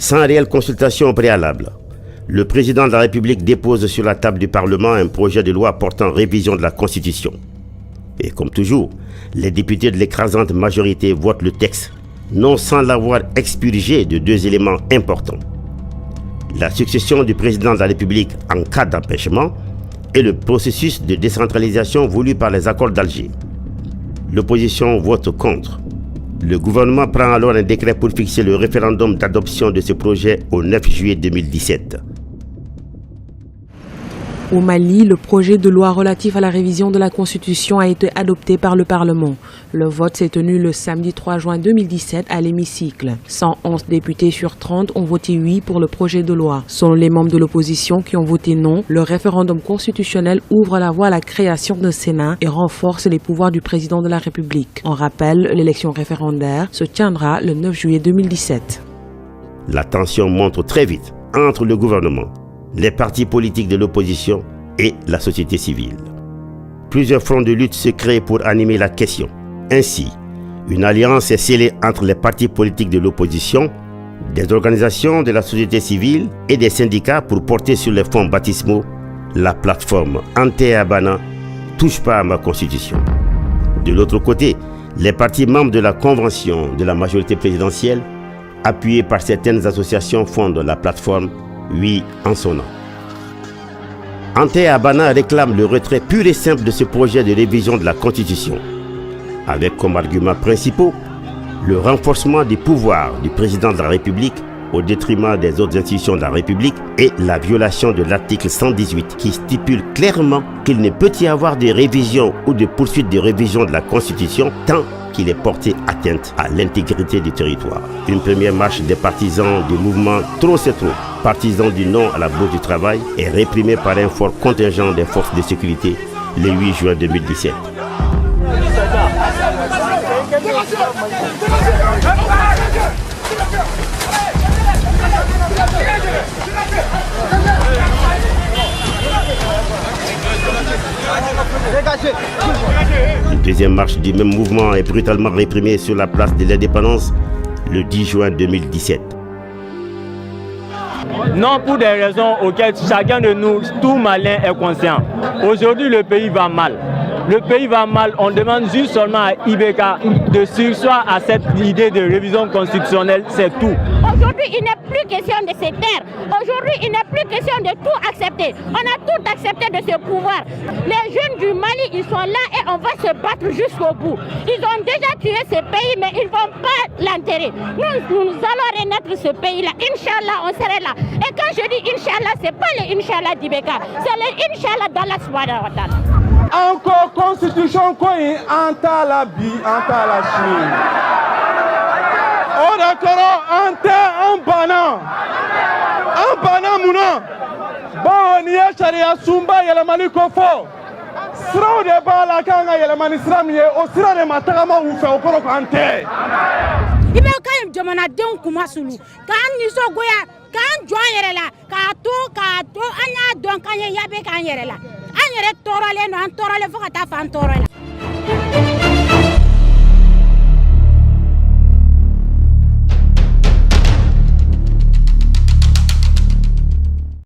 sans réelle consultation préalable. Le président de la République dépose sur la table du Parlement un projet de loi portant révision de la Constitution. Et comme toujours, les députés de l'écrasante majorité votent le texte, non sans l'avoir expurgé de deux éléments importants. La succession du président de la République en cas d'empêchement et le processus de décentralisation voulu par les accords d'Alger. L'opposition vote contre. Le gouvernement prend alors un décret pour fixer le référendum d'adoption de ce projet au 9 juillet 2017. Au Mali, le projet de loi relatif à la révision de la Constitution a été adopté par le Parlement. Le vote s'est tenu le samedi 3 juin 2017 à l'hémicycle. 111 députés sur 30 ont voté oui pour le projet de loi. Selon les membres de l'opposition qui ont voté non, le référendum constitutionnel ouvre la voie à la création d'un Sénat et renforce les pouvoirs du président de la République. En rappel, l'élection référendaire se tiendra le 9 juillet 2017. La tension monte très vite entre le gouvernement, les partis politiques de l'opposition et la société civile. Plusieurs fronts de lutte se créent pour animer la question. Ainsi, une alliance est scellée entre les partis politiques de l'opposition, des organisations de la société civile et des syndicats pour porter sur les fonds baptismaux la plateforme Ante Abana « Touche pas à ma constitution ». De l'autre côté, les partis membres de la convention de la majorité présidentielle, appuyés par certaines associations, fondent la plateforme Oui en son nom. Ante Abana réclame le retrait pur et simple de ce projet de révision de la Constitution, avec comme arguments principaux le renforcement des pouvoirs du président de la République au détriment des autres institutions de la République et la violation de l'article 118 qui stipule clairement qu'il ne peut y avoir de révision ou de poursuite de révision de la Constitution tant qu'il est porté atteinte à l'intégrité du territoire. Une première marche des partisans du mouvement Trop c'est trop, partisans du non à la bourse du travail, est réprimée par un fort contingent des forces de sécurité le 8 juin 2017. Une deuxième marche du même mouvement est brutalement réprimée sur la place de l'Indépendance le 10 juin 2017. Non pour des raisons auxquelles chacun de nous, tout Malien, est conscient. Aujourd'hui, le pays va mal. Le pays va mal, on demande juste seulement à Ibeka de surseoir à cette idée de révision constitutionnelle, c'est tout. Aujourd'hui, il n'est plus question de se taire. Aujourd'hui, il n'est plus question de tout accepter. On a tout accepté de ce pouvoir. Les jeunes du Mali, ils sont là et on va se battre jusqu'au bout. Ils ont déjà tué ce pays, mais ils ne vont pas l'enterrer. Nous allons renaître ce pays-là. Inch'Allah, on serait là. Et quand je dis Inch'Allah, ce n'est pas le Inch'Allah d'Ibeka, c'est le Inch'Allah d'Allah subhanahu wa ta'ala. Encore constitution koyi anta la bi anta la Chine. On d'accord anta en bana muna. Bon ni sharia sumba yele mali kofo. Sira de bala kanga yele mali sram ye o sira de matagama u fe okoro ko ante. Ibe kayem jamana den kuma sulu kan ni so goya kan joan yere la ka to anya don kan yabe kan yere la. An yɛrɛ tɔɔrɔlen don, an tɔɔrɔlen fo ka taa fan tɔɔrɔ la.